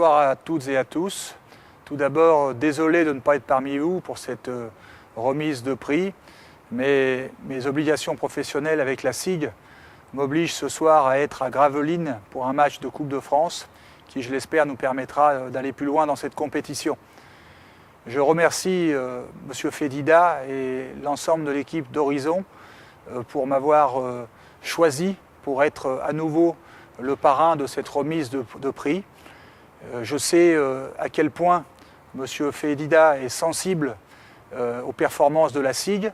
Bonsoir à toutes et à tous. Tout d'abord, désolé de ne pas être parmi vous pour cette remise de prix, mais mes obligations professionnelles avec la SIG m'obligent ce soir à être à Gravelines pour un match de Coupe de France qui, je l'espère, nous permettra d'aller plus loin dans cette compétition. Je remercie M. Fedida et l'ensemble de l'équipe d'Horizon pour m'avoir choisi pour être à nouveau le parrain de cette remise de prix. Je sais à quel point M. Fedida est sensible aux performances de la SIG.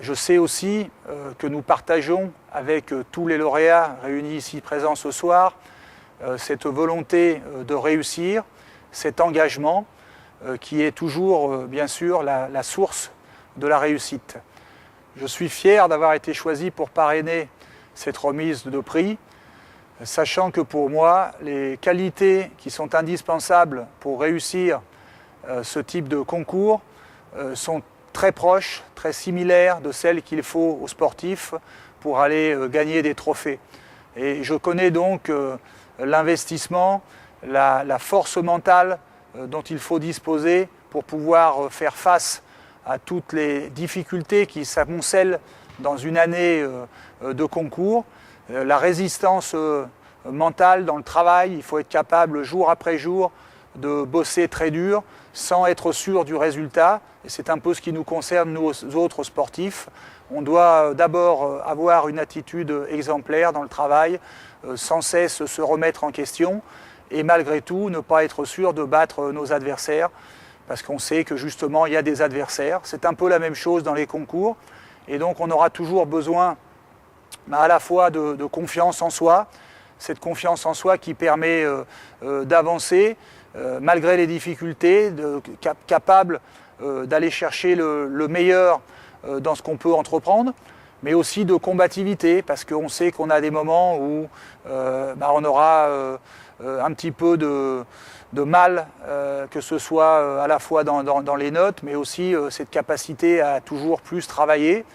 Je sais aussi que nous partageons avec tous les lauréats réunis ici présents ce soir cette volonté de réussir, cet engagement qui est toujours, bien sûr, la source de la réussite. Je suis fier d'avoir été choisi pour parrainer cette remise de prix, sachant que pour moi, les qualités qui sont indispensables pour réussir ce type de concours sont très proches, très similaires de celles qu'il faut aux sportifs pour aller gagner des trophées. Et je connais donc l'investissement, la force mentale dont il faut disposer pour pouvoir faire face à toutes les difficultés qui s'amoncellent dans une année de concours. La résistance mentale dans le travail, il faut être capable jour après jour de bosser très dur sans être sûr du résultat. Et c'est un peu ce qui nous concerne, nous autres sportifs. On doit d'abord avoir une attitude exemplaire dans le travail, sans cesse se remettre en question et malgré tout ne pas être sûr de battre nos adversaires parce qu'on sait que justement il y a des adversaires. C'est un peu la même chose dans les concours et donc on aura toujours besoin à la fois de confiance en soi, cette confiance en soi qui permet d'avancer malgré les difficultés, capable d'aller chercher le meilleur dans ce qu'on peut entreprendre, mais aussi de combativité, parce qu'on sait qu'on a des moments où on aura un petit peu de mal, que ce soit à la fois dans les notes, mais aussi cette capacité à toujours plus travailler.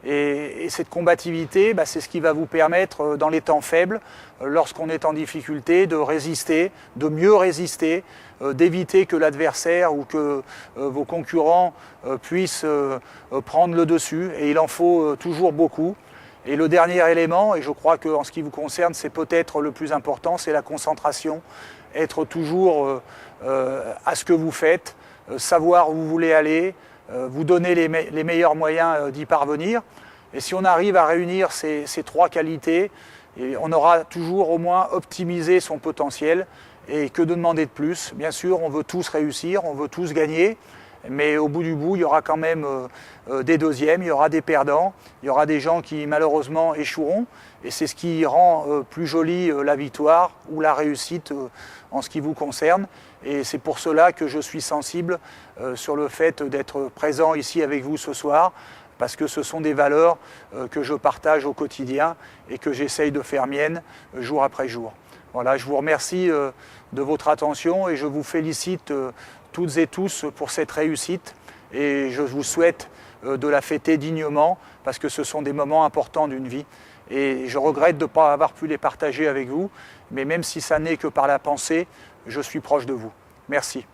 Et cette combativité, c'est ce qui va vous permettre, dans les temps faibles, lorsqu'on est en difficulté, de résister, de mieux résister, d'éviter que l'adversaire ou que vos concurrents puissent prendre le dessus. Et il en faut toujours beaucoup. Et le dernier élément, et je crois qu'en ce qui vous concerne, c'est peut-être le plus important, c'est la concentration. Être toujours à ce que vous faites, savoir où vous voulez aller, vous donner les meilleurs moyens d'y parvenir. Et si on arrive à réunir ces trois qualités, on aura toujours au moins optimisé son potentiel. Et que de demander de plus? Bien sûr, on veut tous réussir, on veut tous gagner, mais au bout du bout, il y aura quand même des deuxièmes, il y aura des perdants, il y aura des gens qui malheureusement échoueront. Et c'est ce qui rend plus jolie la victoire ou la réussite en ce qui vous concerne. Et c'est pour cela que je suis sensible sur le fait d'être présent ici avec vous ce soir, parce que ce sont des valeurs que je partage au quotidien et que j'essaye de faire miennes jour après jour. Voilà, je vous remercie de votre attention et je vous félicite toutes et tous pour cette réussite. Et je vous souhaite de la fêter dignement, parce que ce sont des moments importants d'une vie. Et je regrette de ne pas avoir pu les partager avec vous, mais même si ça n'est que par la pensée, je suis proche de vous. Merci.